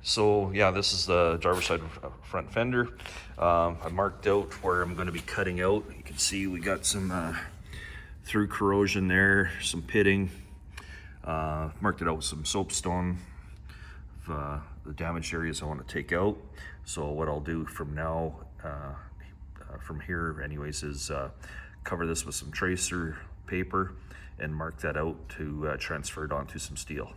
So yeah, this is the driver's side front fender. I marked out where I'm going to be cutting out. You can see we got some through corrosion there, some pitting. Marked it out with some soapstone of the damaged areas I want to take out. So what I'll do from now, from here anyways, is cover this with some tracer paper and mark that out to transfer it onto some steel.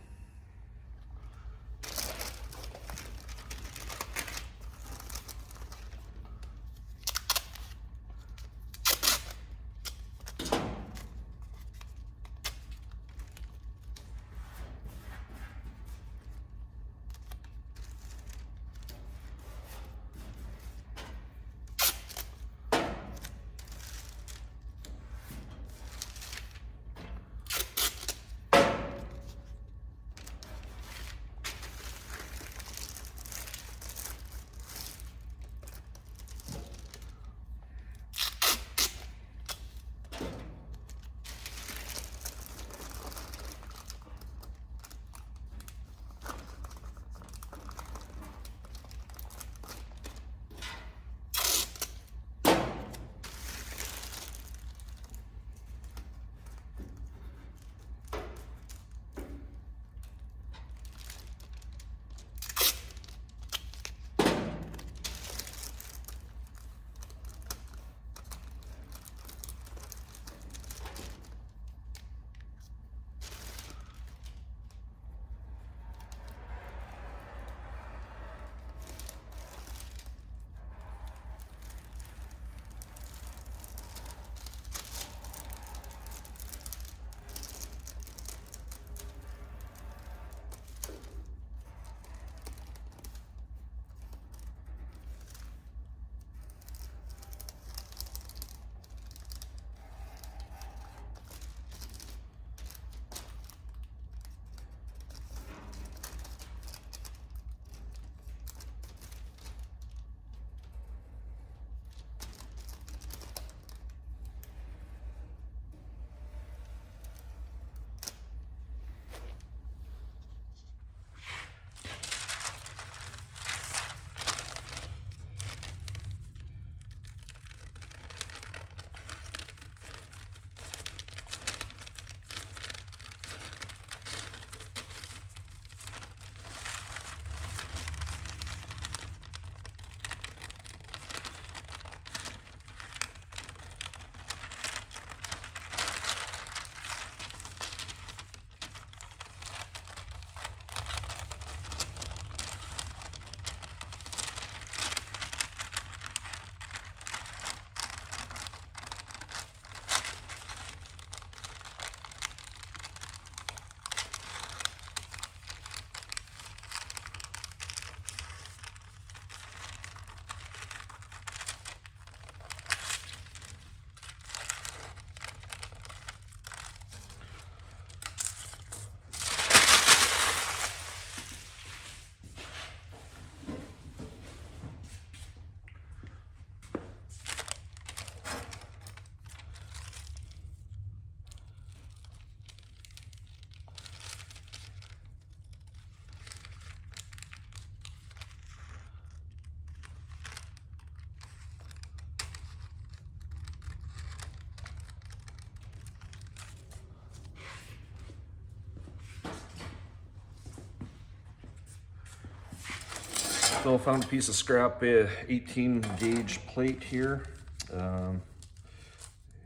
So I found a piece of scrap 18 gauge plate here.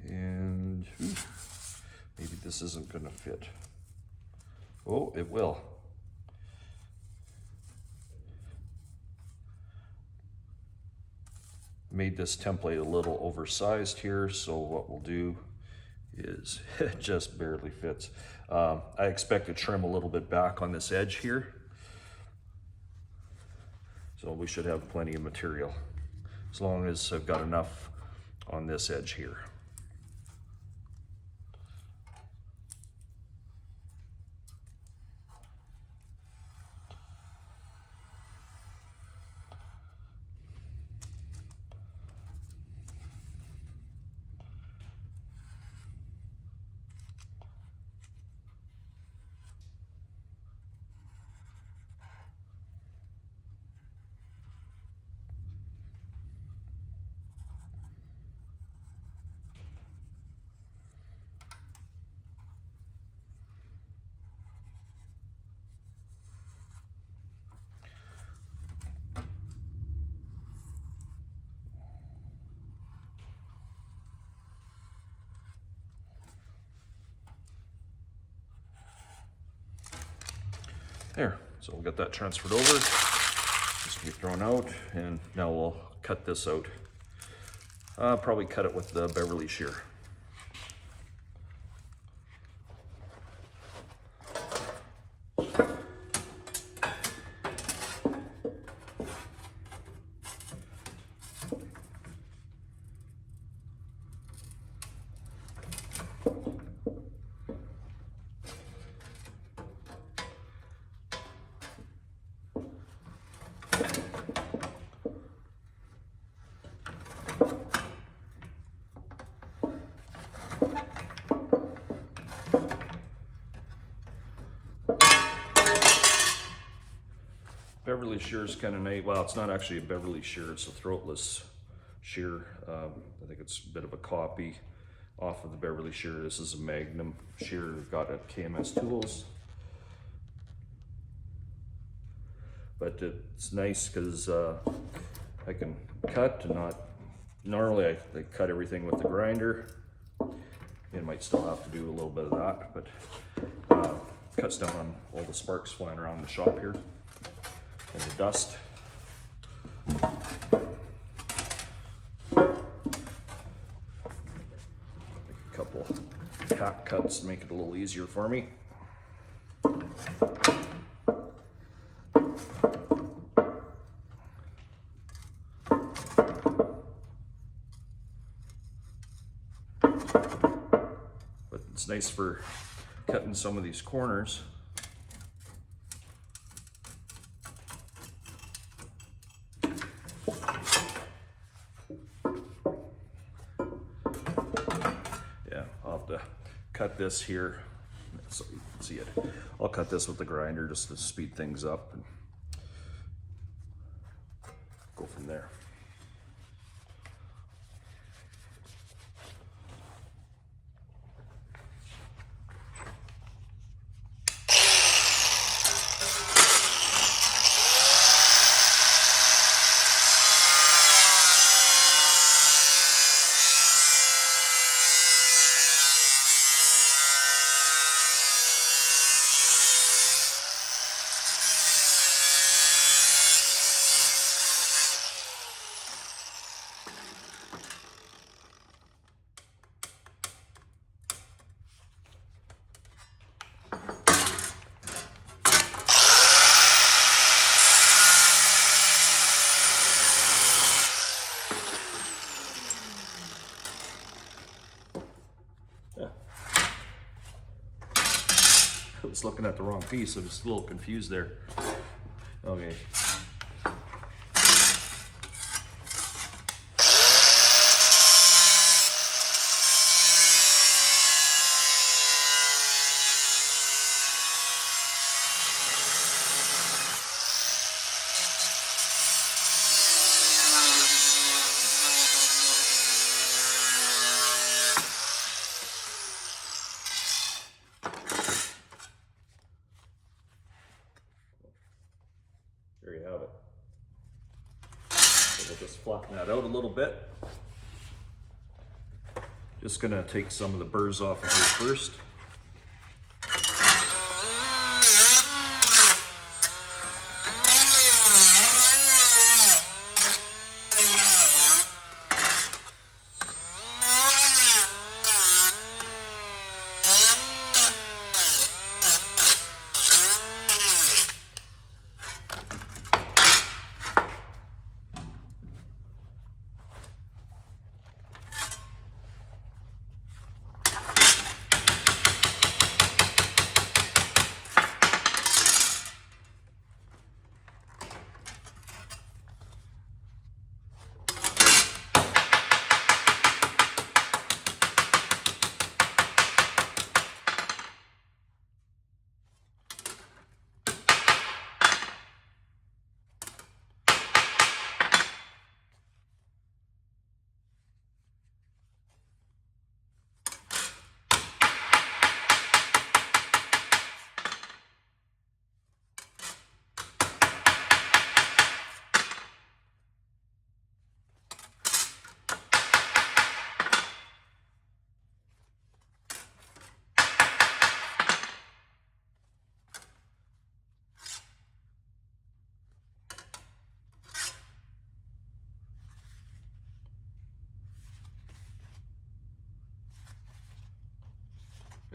And maybe this isn't gonna fit. Oh, it will. Made this template a little oversized here, so what we'll do is it just barely fits. I expect to trim a little bit back on this edge here. So we should have plenty of material, as long as I've got enough on this edge here. There, so we'll get that transferred over. This will be thrown out, and now we'll cut this out. Probably cut it with the Beverly shear. Beverly shear is kind of nice. Well, it's not actually a Beverly shear, it's a throatless shear. I think it's a bit of a copy off of the Beverly shear. This is a Magnum shear we've got at KMS Tools. But it's nice because I can cut and not, normally I cut everything with the grinder. You might still have to do a little bit of that, but cuts down on all the sparks flying around the shop here. And the dust. Make a couple cap cuts to make it a little easier for me. But it's nice for cutting some of these corners. Cut this here so you can see it. I'll cut this with the grinder just to speed things up and go from there. I was looking at the wrong piece. I was a little confused there. Okay. There you have it. So we'll just flatten that out a little bit. Just gonna take some of the burrs off of here first.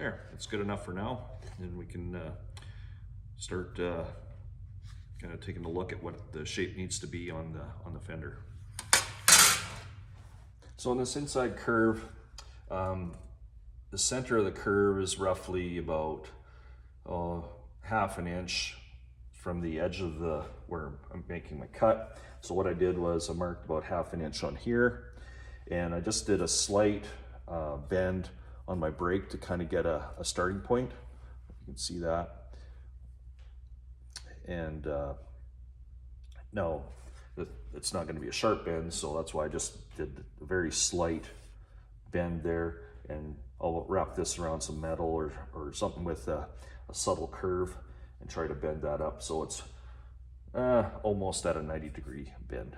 There, that's good enough for now. And we can start kind of taking a look at what the shape needs to be on the fender. So on this inside curve, the center of the curve is roughly about half an inch from the edge of where I'm making my cut. So what I did was I marked about half an inch on here, and I just did a slight bend on my brake to kind of get a starting point. You can see that. And no, it's not going to be a sharp bend, so that's why I just did a very slight bend there, and I'll wrap this around some metal or something with a subtle curve and try to bend that up so it's almost at a 90-degree bend.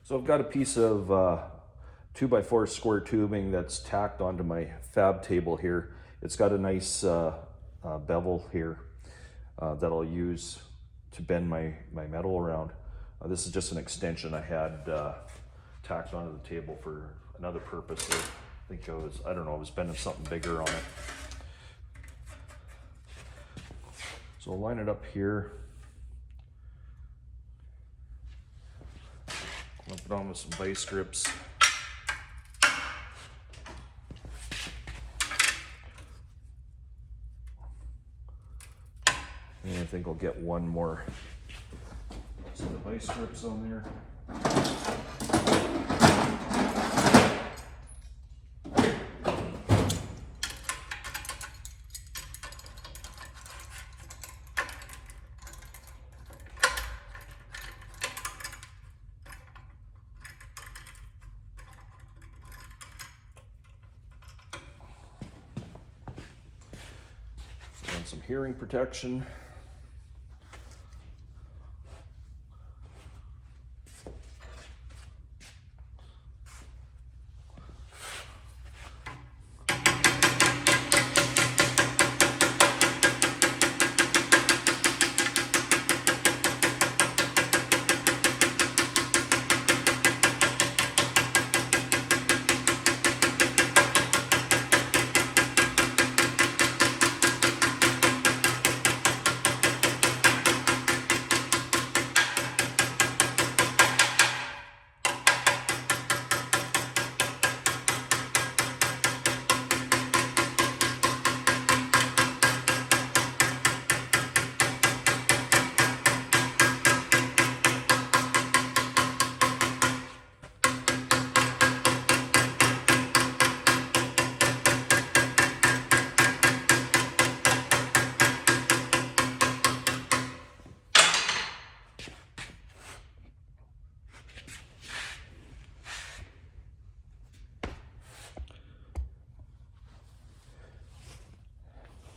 So I've got a piece of 2x4 square tubing that's tacked onto my fab table here. It's got a nice bevel here that I'll use to bend my metal around. This is just an extension I had tacked onto the table for another purpose. I think I was bending something bigger on it. So I'll line it up here. Lump it on with some vice grips. And I think I'll get one more set of vice grips on there. And some hearing protection.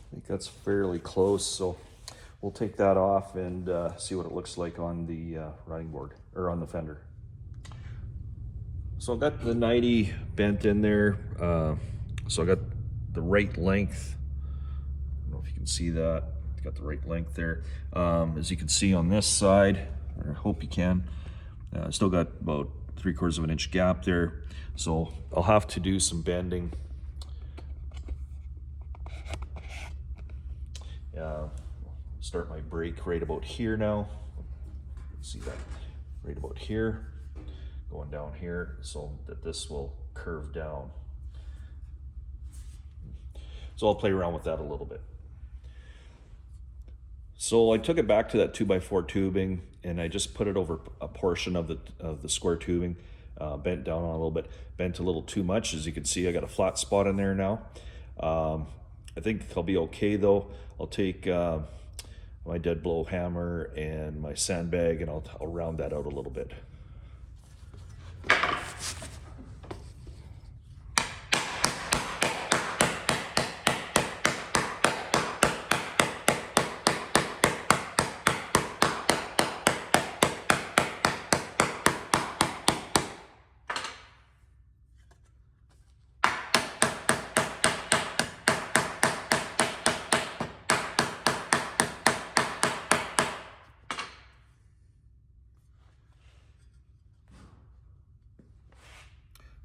I think that's fairly close, so we'll take that off and see what it looks like on the riding board, or on the fender. So I've got the 90 bent in there, so I got the right length. I don't know if you can see that. Got the right length there. As you can see on this side, or I hope you can, still got about 3/4 of an inch gap there, so I'll have to do some bending. Start my brake right about here now. See that? Right about here, going down here, so that this will curve down. So I'll play around with that a little bit. So I took it back to that 2x4 tubing, and I just put it over a portion of the square tubing, bent down on a little bit, bent a little too much. As you can see, I got a flat spot in there now. I think I'll be okay though. I'll take my dead blow hammer and my sandbag, and I'll round that out a little bit.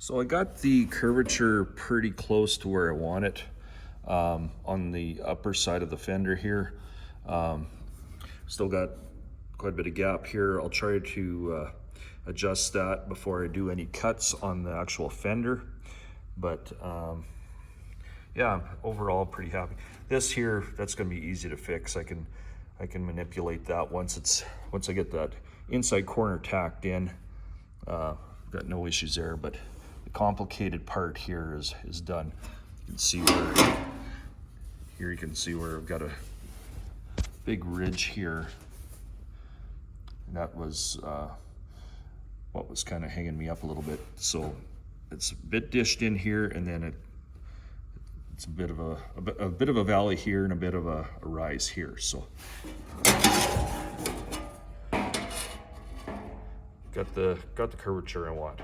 So I got the curvature pretty close to where I want it. on the upper side of the fender here. Still got quite a bit of gap here. I'll try to adjust that before I do any cuts on the actual fender. But yeah, overall pretty happy. This here, that's going to be easy to fix. I can manipulate that once I get that inside corner tacked in. Got no issues there, but the complicated part here is done. You can see where here you can see where I've got a big ridge here. And that was what was kind of hanging me up a little bit. So it's a bit dished in here, and then it's a bit of a valley here and a bit of a rise here. So got the curvature I want.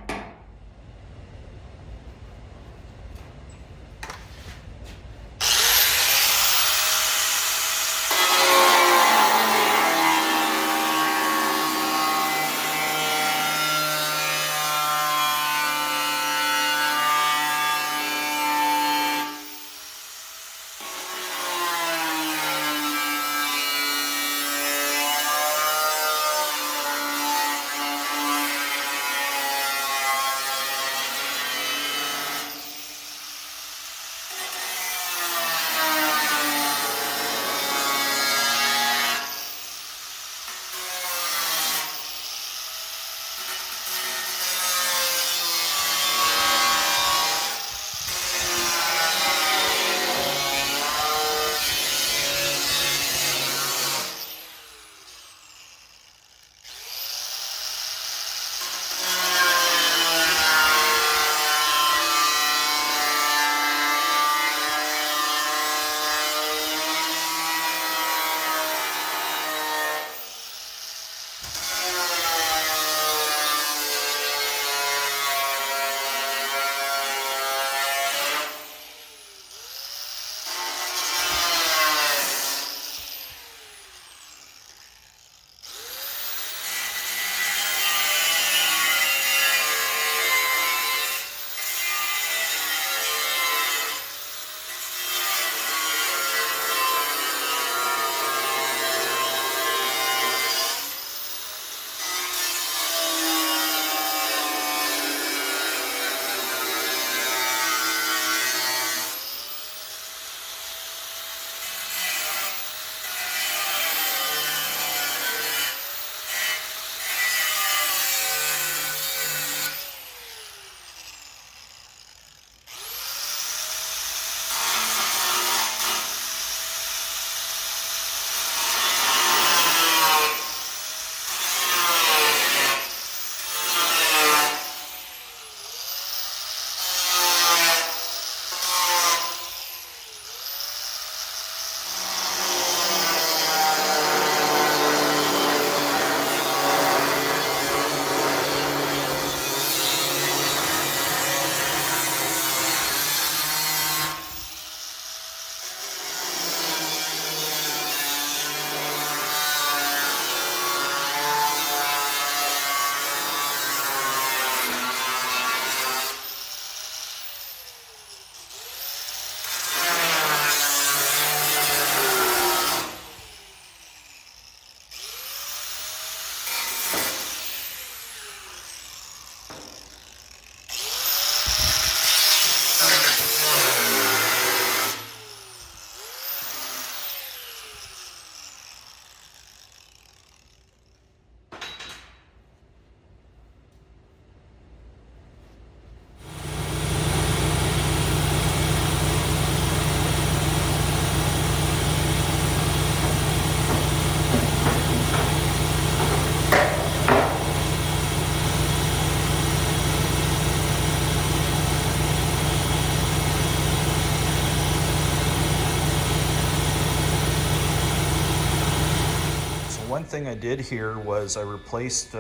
One thing I did here was I replaced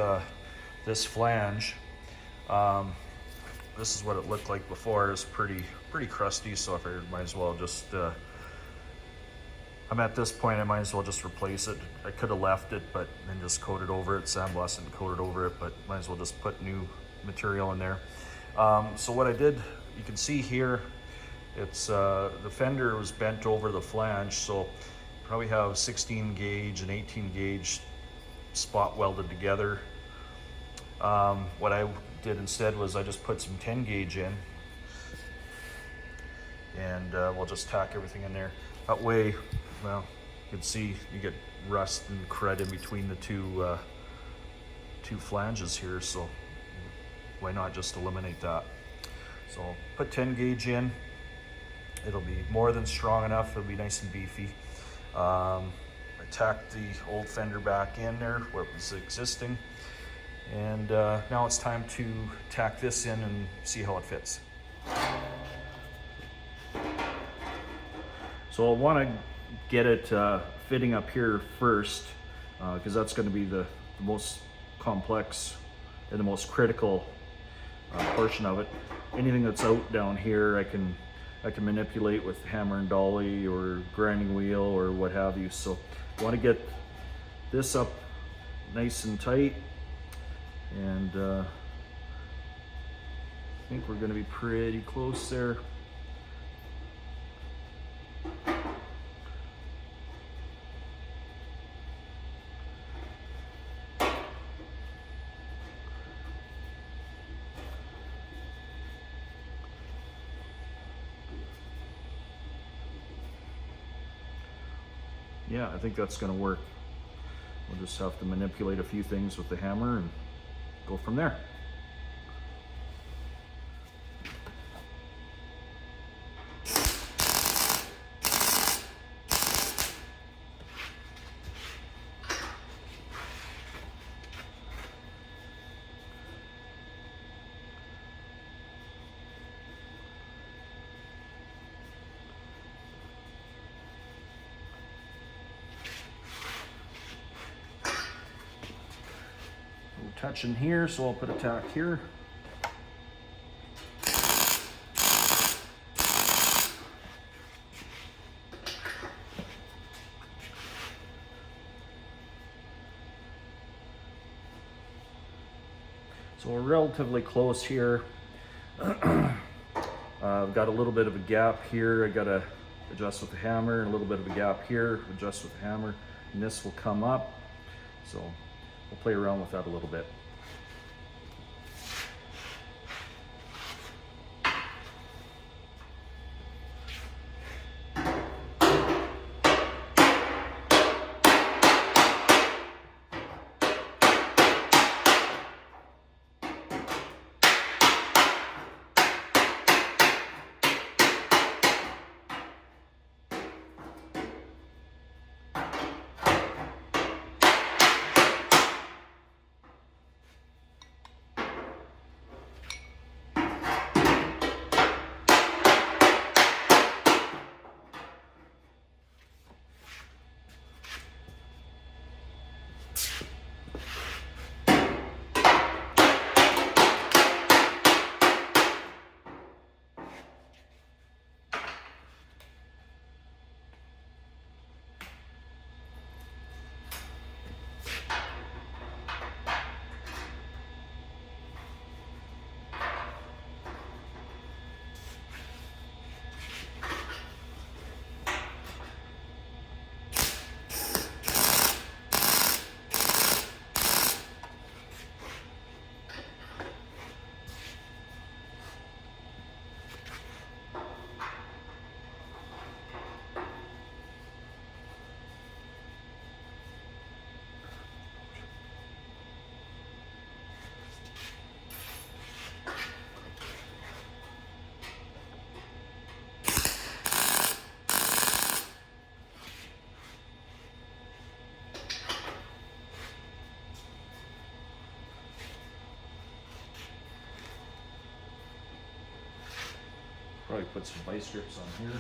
this flange. This is what it looked like before. It's pretty crusty, so I figured might as well just I'm at this point, I might as well just replace it. I could have left it, but then just coated over it, sandblasted and coated over it, but might as well just put new material in there. So what I did, you can see here, It's the fender was bent over the flange, so probably have 16 gauge and 18 gauge spot welded together. What I did instead was I just put some 10 gauge in, and we'll just tack everything in there. That way, well, you can see you get rust and crud in between the two flanges here, so why not just eliminate that? So put 10 gauge in. It'll be more than strong enough. It'll be nice and beefy. I tacked the old fender back in there where it was existing. And now it's time to tack this in and see how it fits. So I'll want to get it fitting up here first, because that's going to be the most complex and the most critical portion of it. Anything that's out down here, I can manipulate with hammer and dolly or grinding wheel or what have you. So I want to get this up nice and tight, and I think we're going to be pretty close there. Yeah, I think that's going to work. We'll just have to manipulate a few things with the hammer and go from there. Touching here, so I'll put a tack here. So we're relatively close here. I've got a little bit of a gap here. I gotta adjust with the hammer, and a little bit of a gap here, adjust with the hammer, and this will come up. So we'll play around with that a little bit. Probably put some vice grips on here.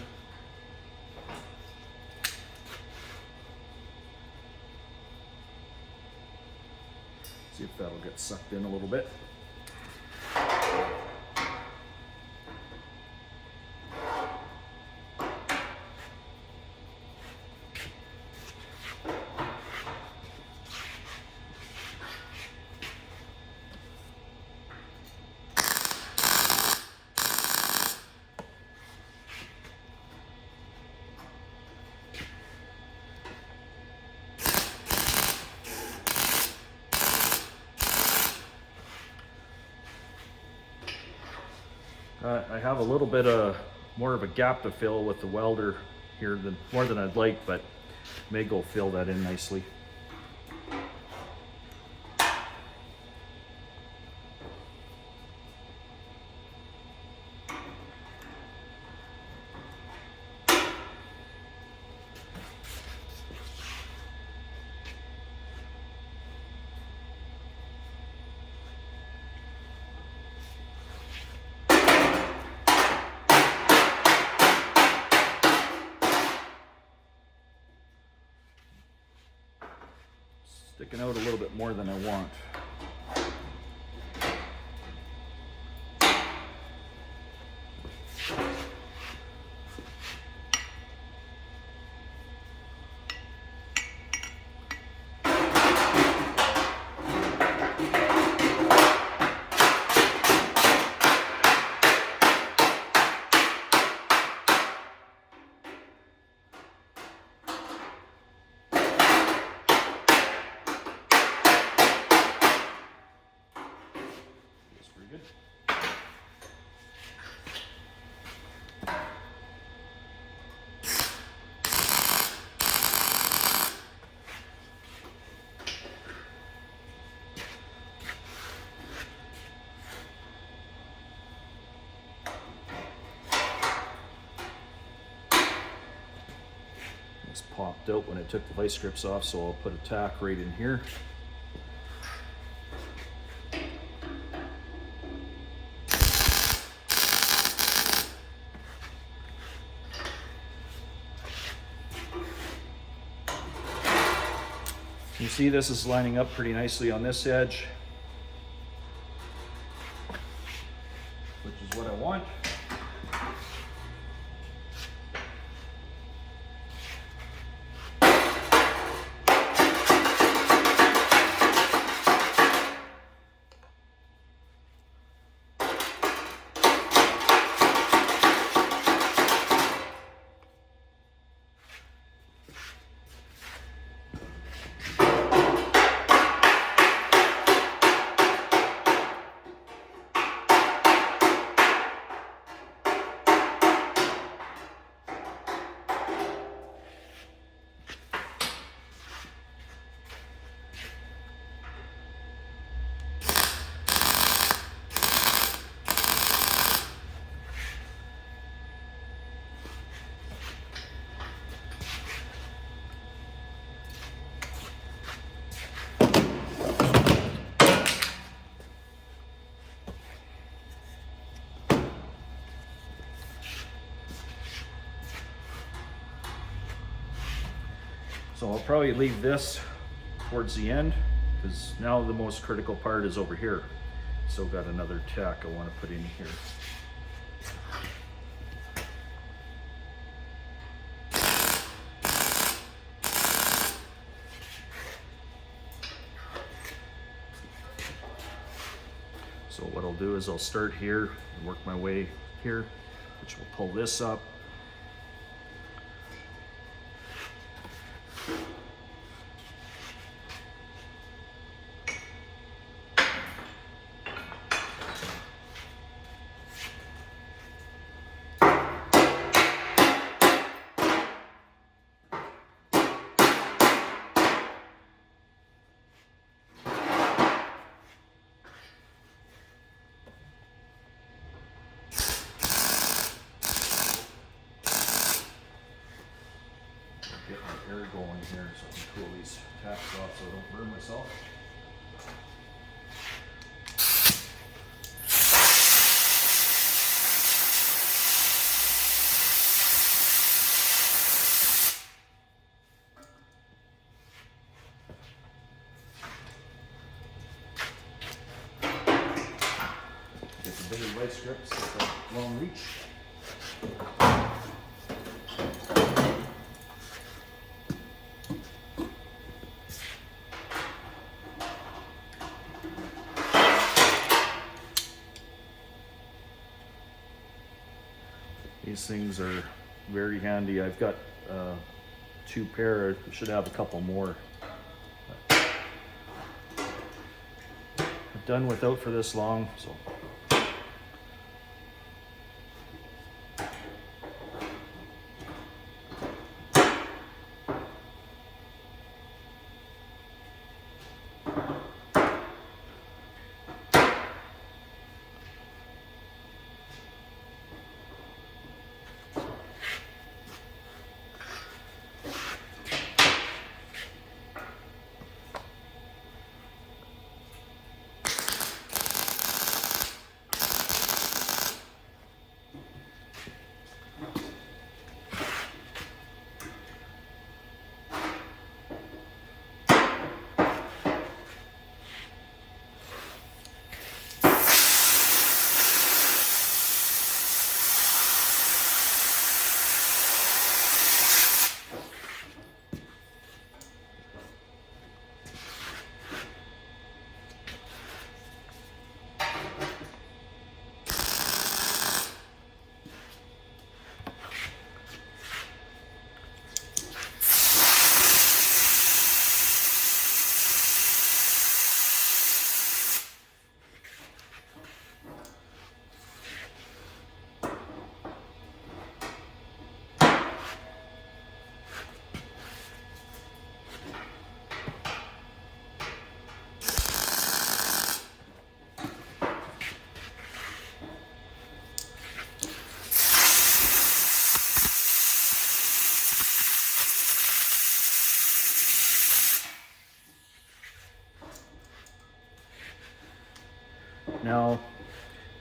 See if that'll get sucked in a little bit. I have a little bit of more of a gap to fill with the welder here, more than I'd like, but may go fill that in nicely. Sticking out a little bit more than I want. This popped out when I took the vice grips off, so I'll put a tack right in here. You see this is lining up pretty nicely on this edge, which is what I want. So I'll probably leave this towards the end, because now the most critical part is over here. Still got another tack I want to put in here. So what I'll do is I'll start here and work my way here, which will pull this up. Get my air going here so I can cool these taps off so I don't burn myself. Get the bigger vice grips with a long reach. These things are very handy. I've got 2 pair. I should have a couple more. I've done without for this long, so Now,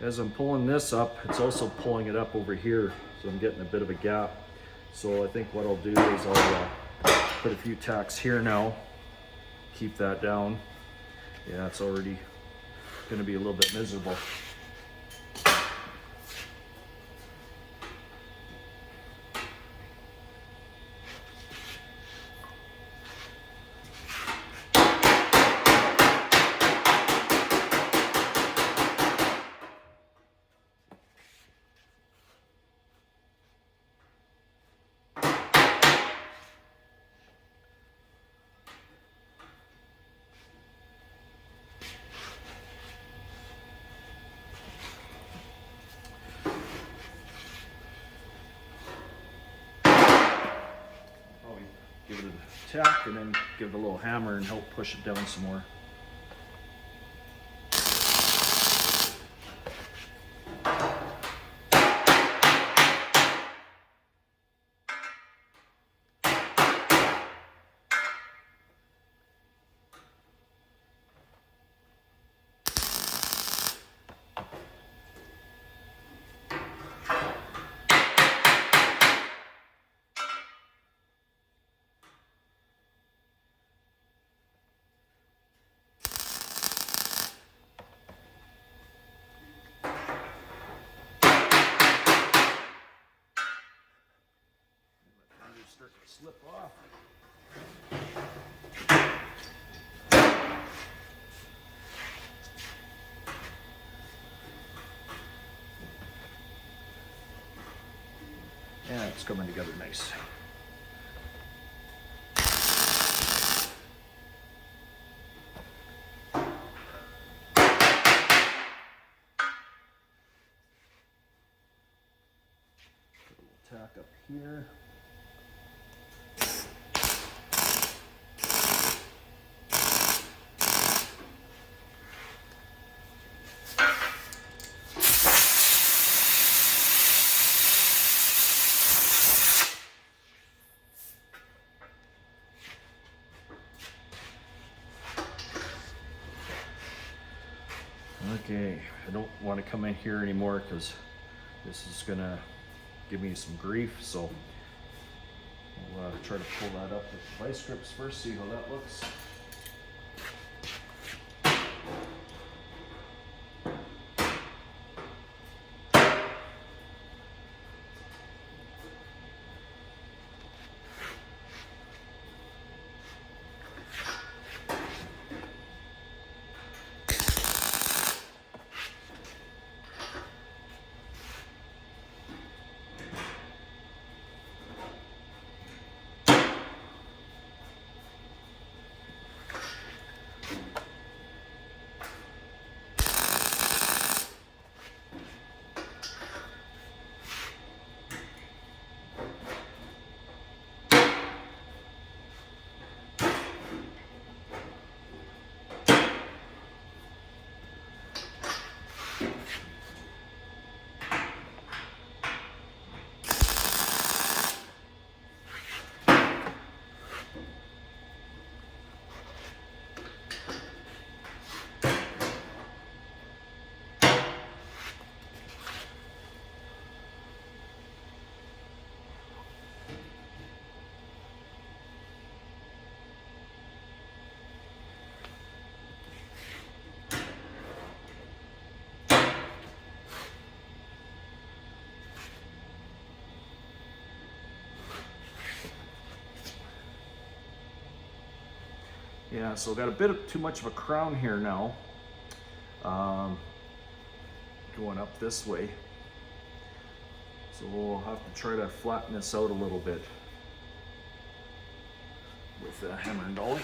as I'm pulling this up, it's also pulling it up over here, so I'm getting a bit of a gap. So I think what I'll do is I'll put a few tacks here now, keep that down. Yeah, it's already gonna be a little bit miserable. Give it a tack and then give it a little hammer and help push it down some more. Start to slip off. Yeah, it's coming together nice. Put a little tack up here. Okay, I don't want to come in here anymore because this is gonna give me some grief, so I'll try to pull that up with the vice grips first, see how that looks. Yeah, so got a bit of too much of a crown here now, going up this way. So we'll have to try to flatten this out a little bit with the hammer and dolly.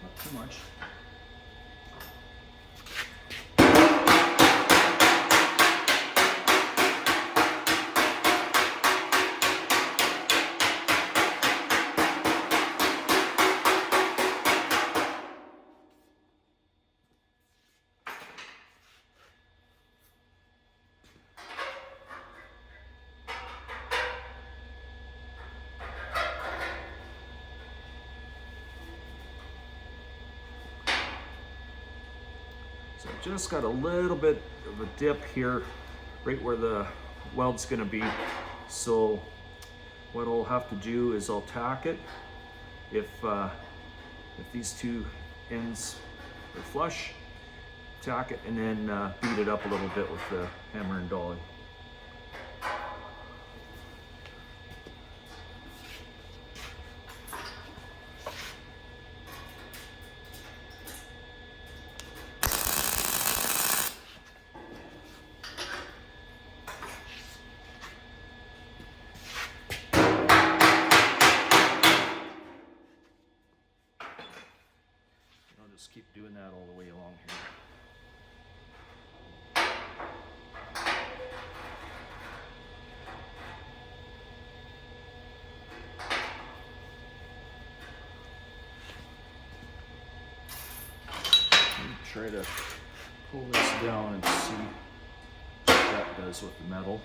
not too much. So I just got a little bit of a dip here, right where the weld's gonna be. So what I'll have to do is I'll tack it. If these two ends are flush, tack it and then beat it up a little bit with the hammer and dolly. Just keep doing that all the way along here. Try to pull this down and see what that does with the metal.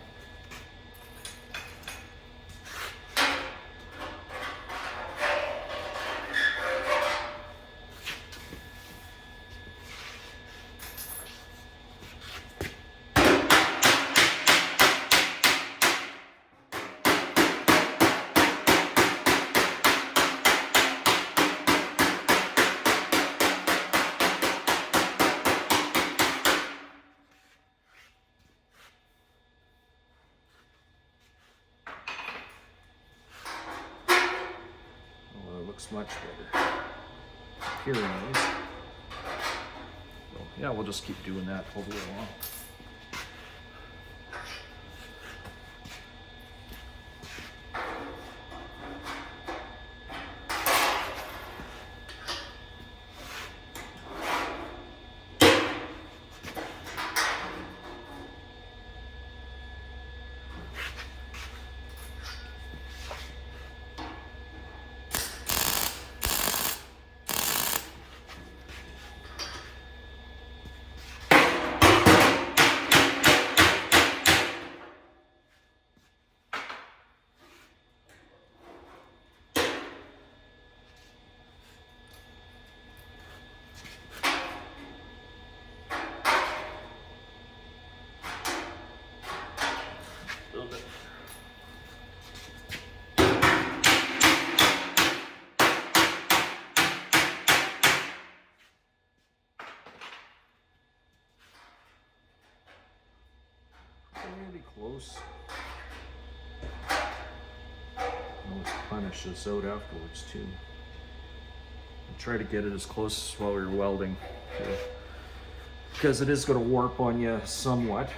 Looks much better here anyways. So yeah, we'll just keep doing that all the way along. Really close. Let's punish this out afterwards too. I'll try to get it as close while we're welding, because it is going to warp on you somewhat.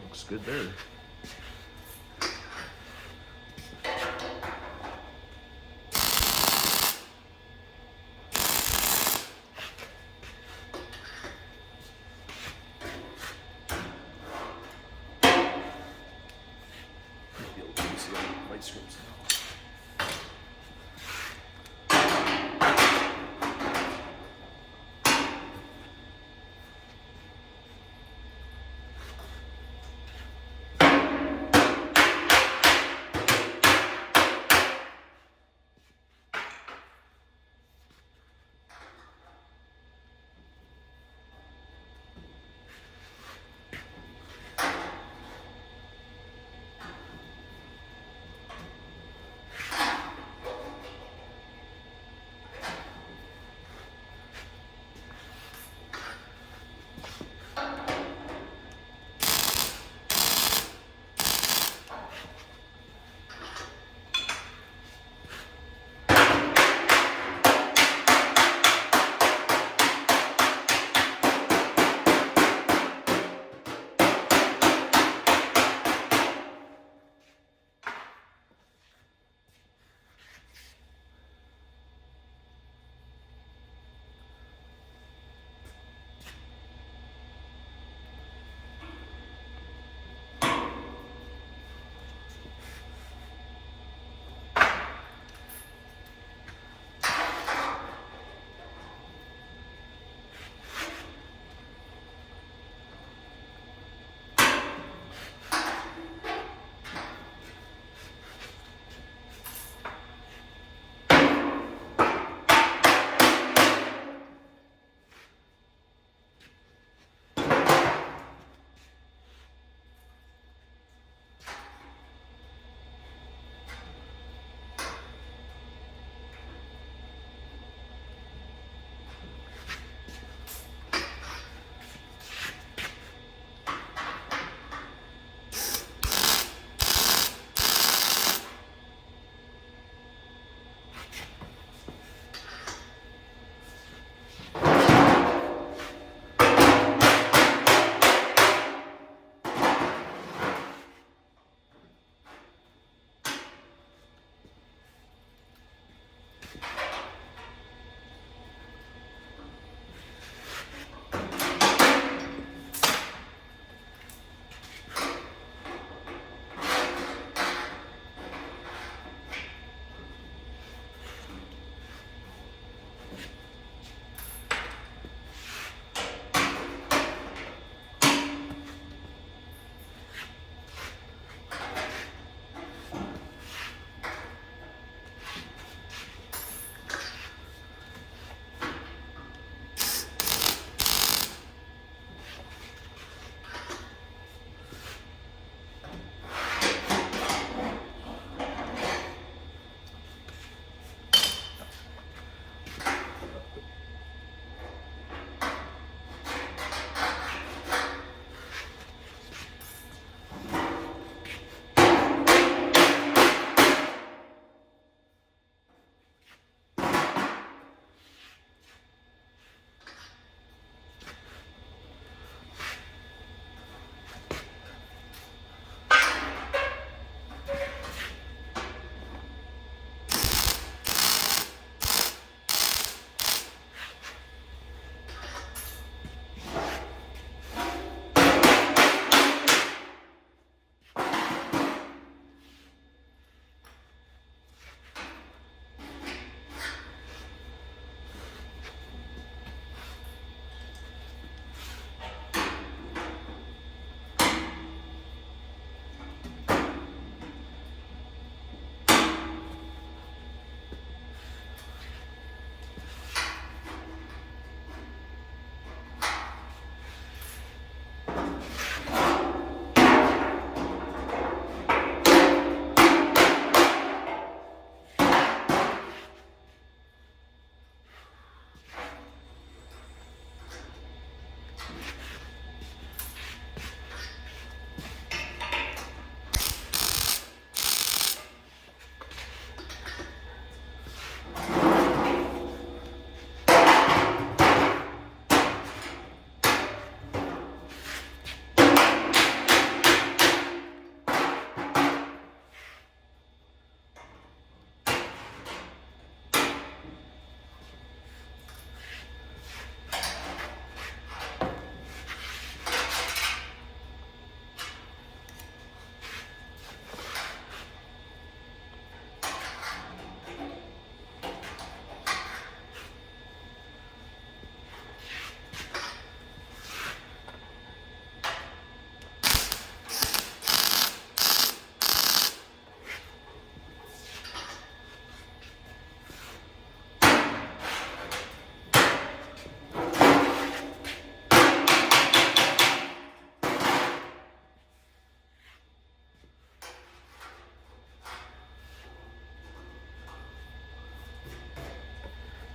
Looks good there. Light strips now.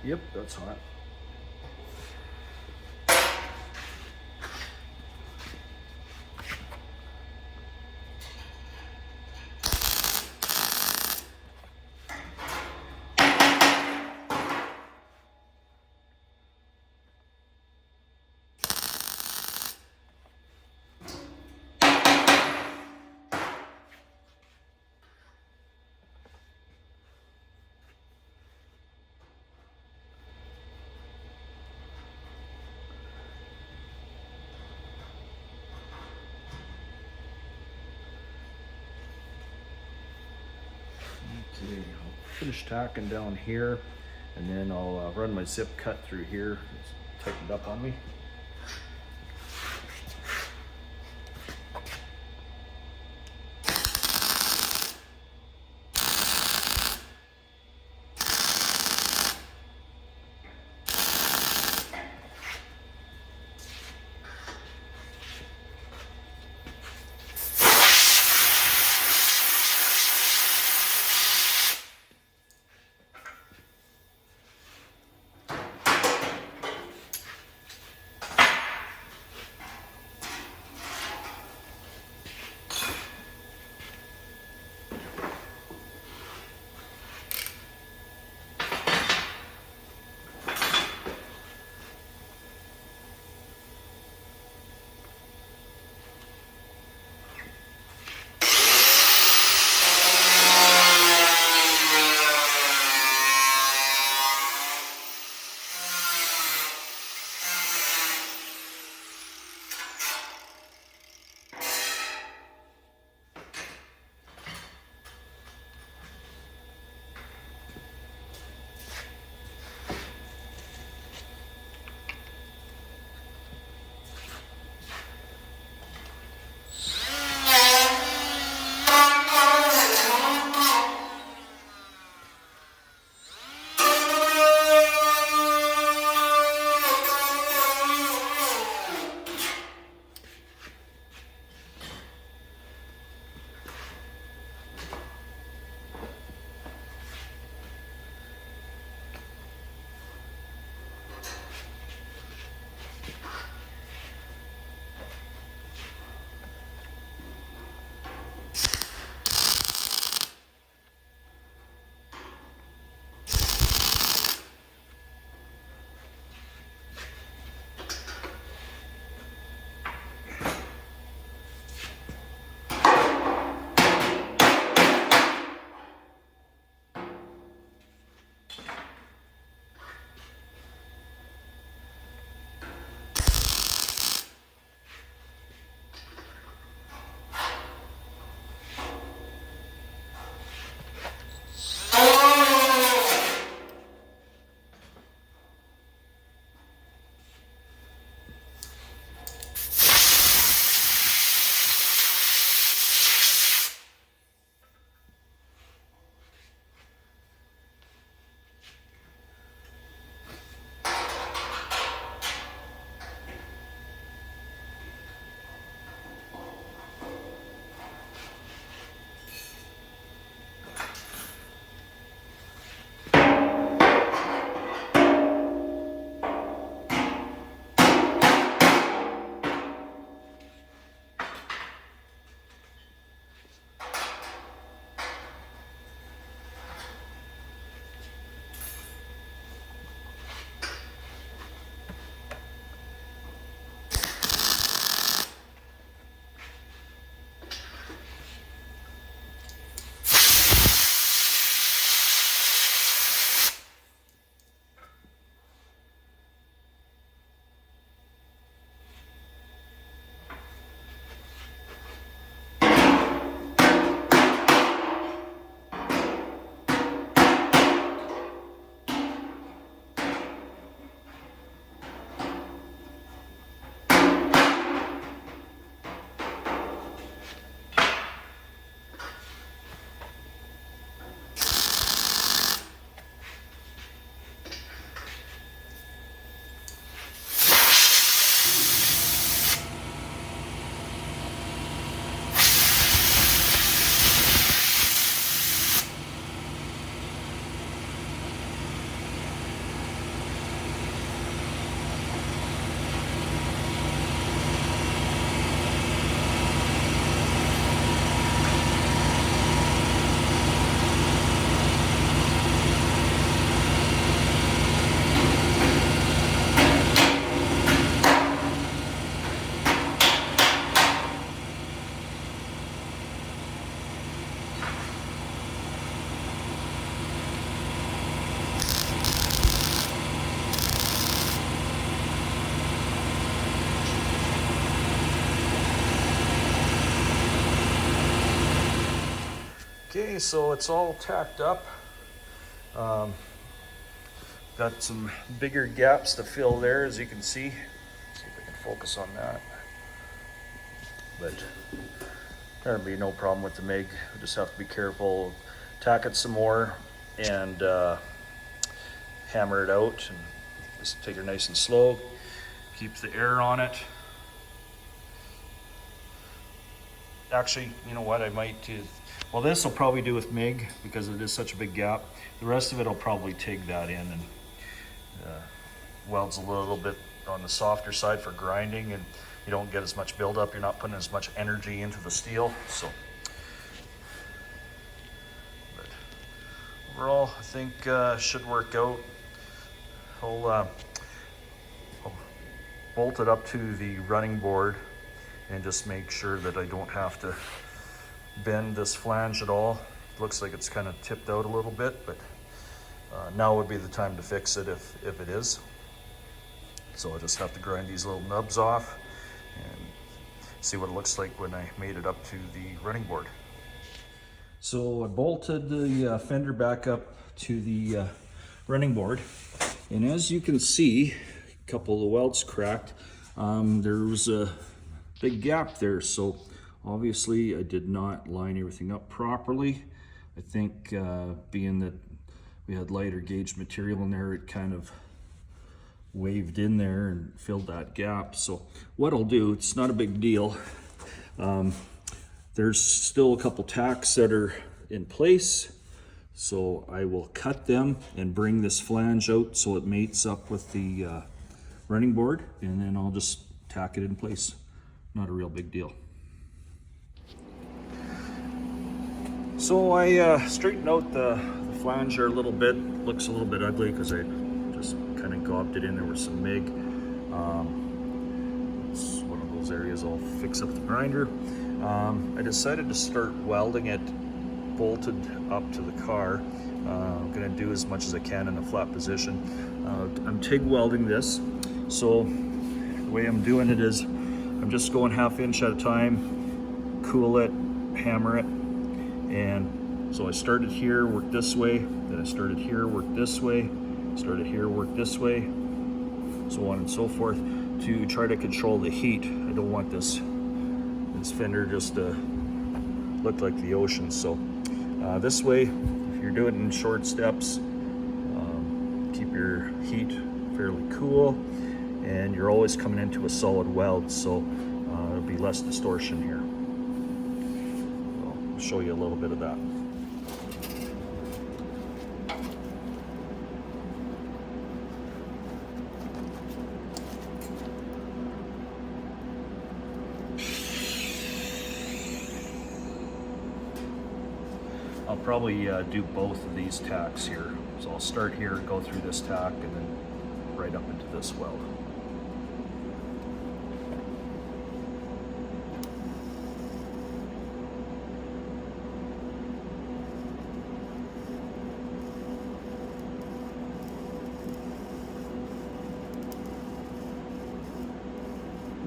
Yep, that's hot. Okay, I'll finish tacking down here, and then I'll run my zip cut through here. It's tightened up on me. Okay, so it's all tacked up. Got some bigger gaps to fill there, as you can see. See if I can focus on that. But there'll be no problem with the MIG. We just have to be careful, tack it some more, and hammer it out, and just take it nice and slow. Keep the air on it. Actually, you know what, I might do, well, this will probably do with MIG because it is such a big gap. The rest of it will probably TIG that in, and welds a little bit on the softer side for grinding, and you don't get as much buildup. You're not putting as much energy into the steel. So, but overall, I think should work out. I'll bolt it up to the running board and just make sure that I don't have to bend this flange at all. Looks like it's kind of tipped out a little bit, but now would be the time to fix it if it is. So I just have to grind these little nubs off and see what it looks like when I made it up to the running board. So I bolted the fender back up to the running board, and as you can see, a couple of the welds cracked. There was a big gap there, so obviously I did not line everything up properly. I think being that we had lighter gauge material in there, it kind of waved in there and filled that gap. So what I'll do, it's not a big deal. There's still a couple tacks that are in place, so I will cut them and bring this flange out so it mates up with the running board, and then I'll just tack it in place. Not a real big deal. So I straightened out the flanger a little bit. Looks a little bit ugly because I just kind of gobbed it in there with some MIG. It's one of those areas I'll fix up the grinder. I decided to start welding it bolted up to the car. I'm going to do as much as I can in a flat position. I'm TIG welding this. So the way I'm doing it is I'm just going 1/2 inch at a time, cool it, hammer it. And so I started here, worked this way, then I started here, worked this way, started here, worked this way, so on and so forth, to try to control the heat. I don't want this fender just to look like the ocean. So this way, if you're doing it in short steps, keep your heat fairly cool, and you're always coming into a solid weld, so there'll be less distortion here. So I'll show you a little bit of that. I'll probably do both of these tacks here. So I'll start here, go through this tack, and then right up into this weld.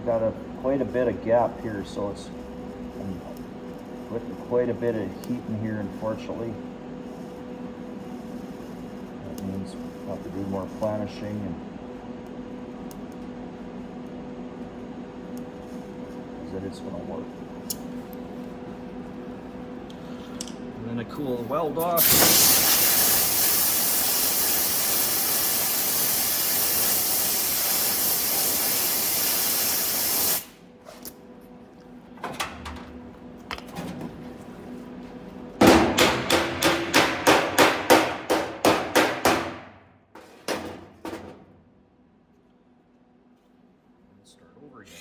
Got quite a bit of gap here, so it's with quite a bit of heat in here, unfortunately. That means we'll have to do more planishing, and that it's going to work. And then I cool the weld off. Start over again.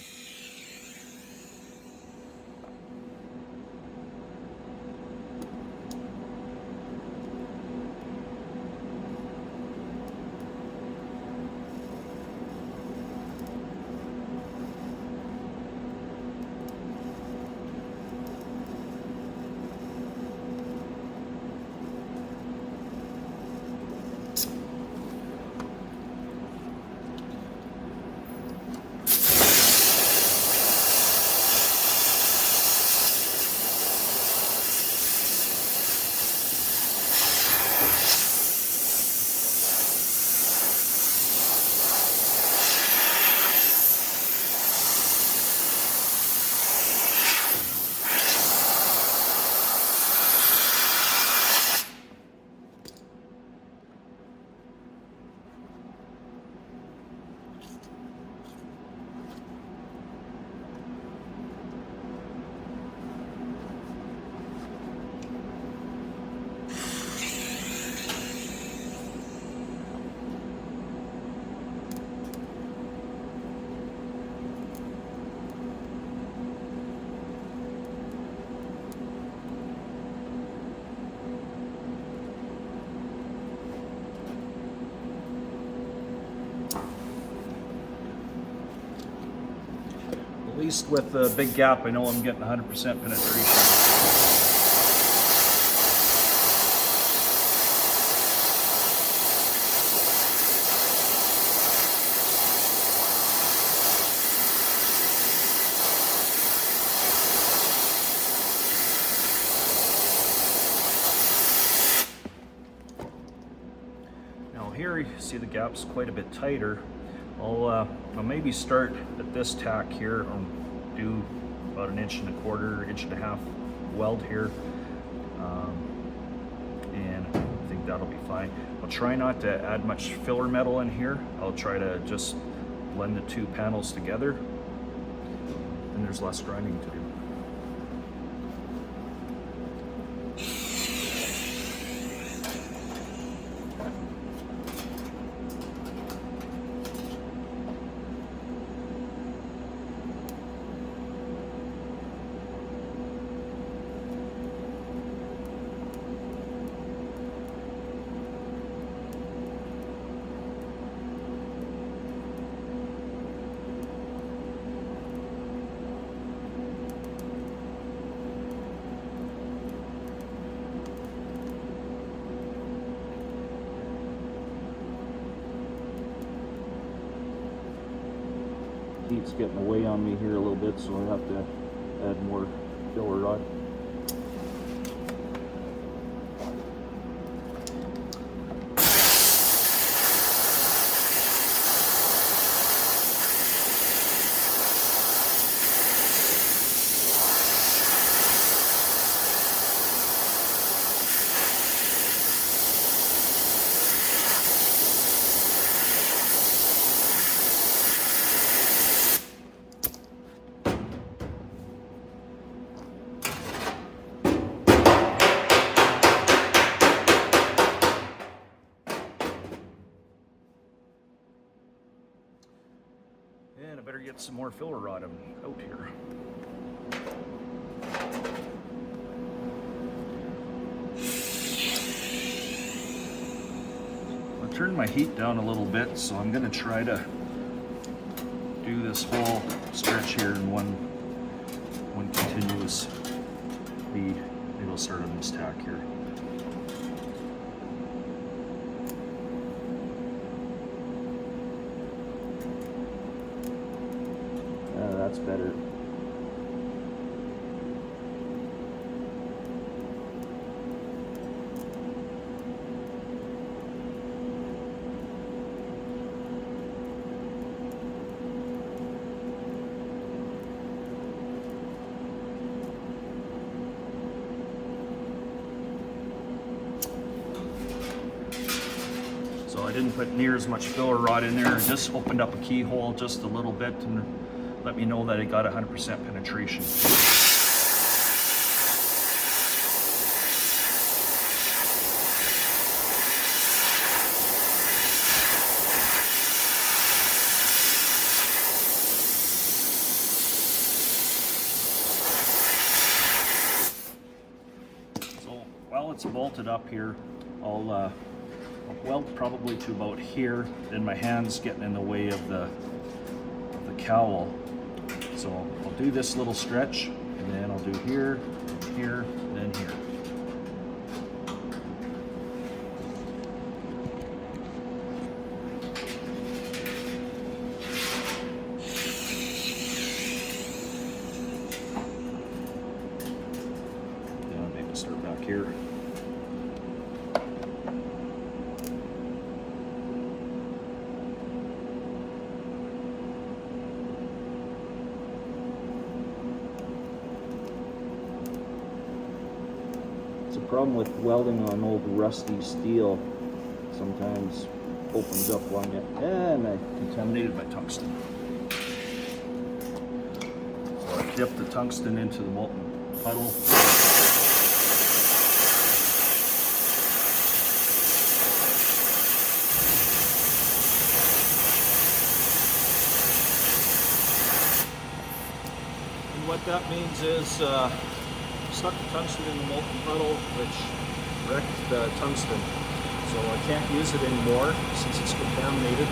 At least with the big gap, I know I'm getting 100% penetration. Now here you see the gap's quite a bit tighter. I'll maybe start at this tack here and do about 1.25 inches, 1.5 inch weld here, and I think that'll be fine. I'll try not to add much filler metal in here. I'll try to just blend the two panels together, and there's less grinding to do. Heat's getting away on me here a little bit, so I have to add more filler rod. And I better get some more filler rod out here. I turned my heat down a little bit, so I'm going to try to do this whole stretch here in one continuous bead. Maybe I'll start on this tack here. That's better. So I didn't put near as much filler rod in there. Just opened up a keyhole just a little bit and let me know that it got 100% penetration. So while it's bolted up here, I'll weld probably to about here. Then my hand's getting in the way of the cowl. So I'll do this little stretch, and then I'll do here, here, and then here. Yeah, maybe start back here. The problem with welding on old rusty steel, sometimes opens up on it, and I contaminated my tungsten. So I dip the tungsten into the molten puddle. And what that means is stuck the tungsten in the molten puddle, which wrecked the tungsten. So I can't use it anymore since it's contaminated.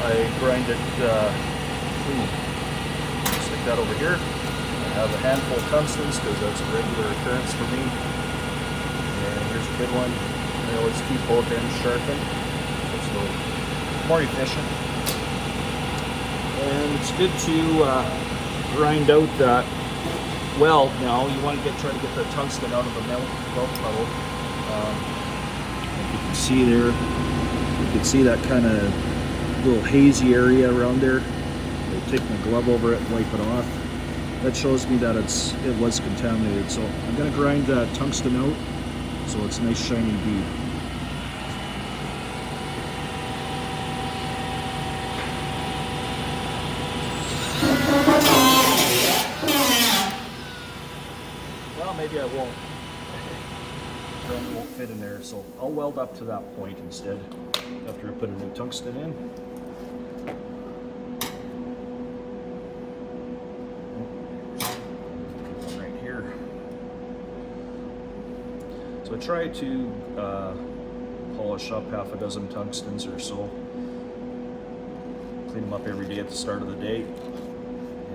I grind it clean. Stick that over here. I have a handful of tungstens because that's a regular occurrence for me. And here's a good one. I always keep both ends sharpened. It's a little more efficient. And it's good to grind out that weld now. You want to try to get the tungsten out of the melt puddle. Like you can see there, you can see that kind of little hazy area around there. I'll take my glove over it and wipe it off. That shows me that it was contaminated. So I'm going to grind that tungsten out so it's a nice shiny bead. Well, maybe I won't. It won't fit in there, so I'll weld up to that point instead after I put a new tungsten in. Right here. So I try to polish up half a dozen tungstens or so. Clean them up every day at the start of the day,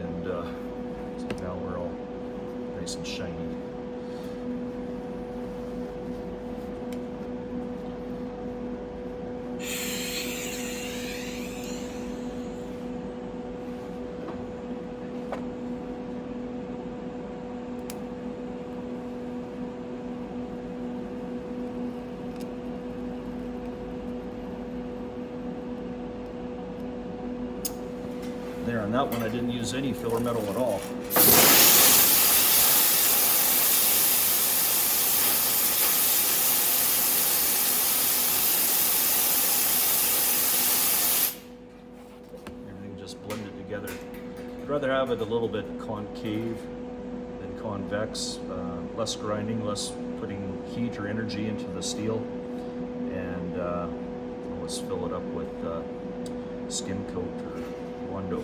and so now we're all nice and shiny. There, on that one I didn't use any filler metal at all. Everything just blended together. I'd rather have it a little bit concave than convex. Less grinding, less putting heat or energy into the steel, and always fill it up with skin coat or Wando.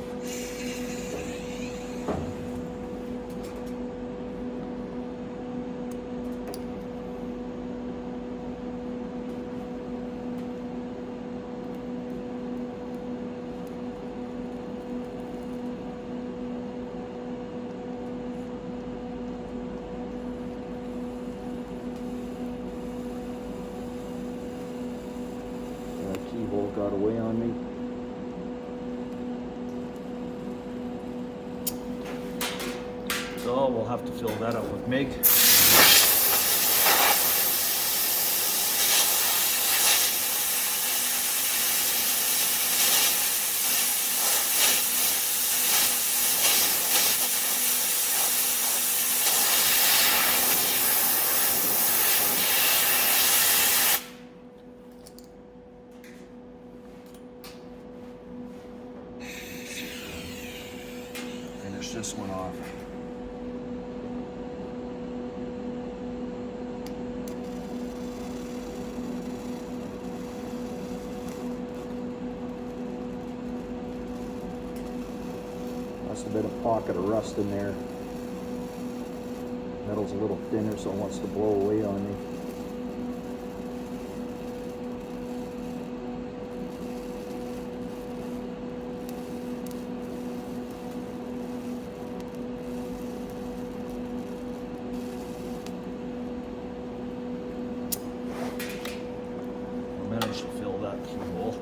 That keyhole got away on me. So we'll have to fill that up with MIG. Finish this one off. Must have been a pocket of rust in there. Metal's a little thinner, so it wants to blow away on me. I managed to fill that keyhole.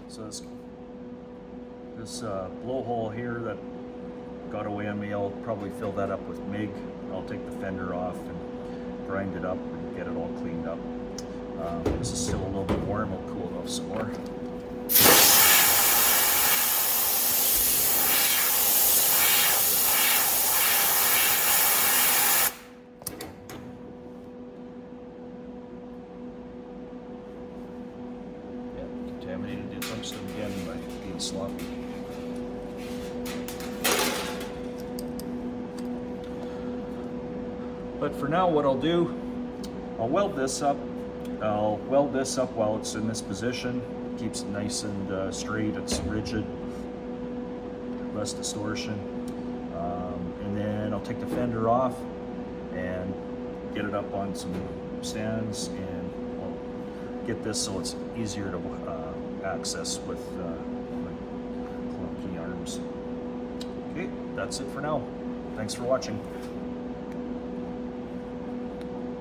So this blowhole here that got away on me, I'll probably fill that up with MIG. I'll take the fender off and grind it up and get it all cleaned up. This is still a little bit warm, I'll cool it off some more. Contaminated the tungsten again by being sloppy. But for now, what I'll do, I'll weld this up. I'll weld this up while it's in this position, Keeps it nice and straight. It's rigid, less distortion. And then I'll take the fender off and get it up on some stands and well, get this so it's easier to access with like clunky arms. Okay, that's it for now. Thanks for watching.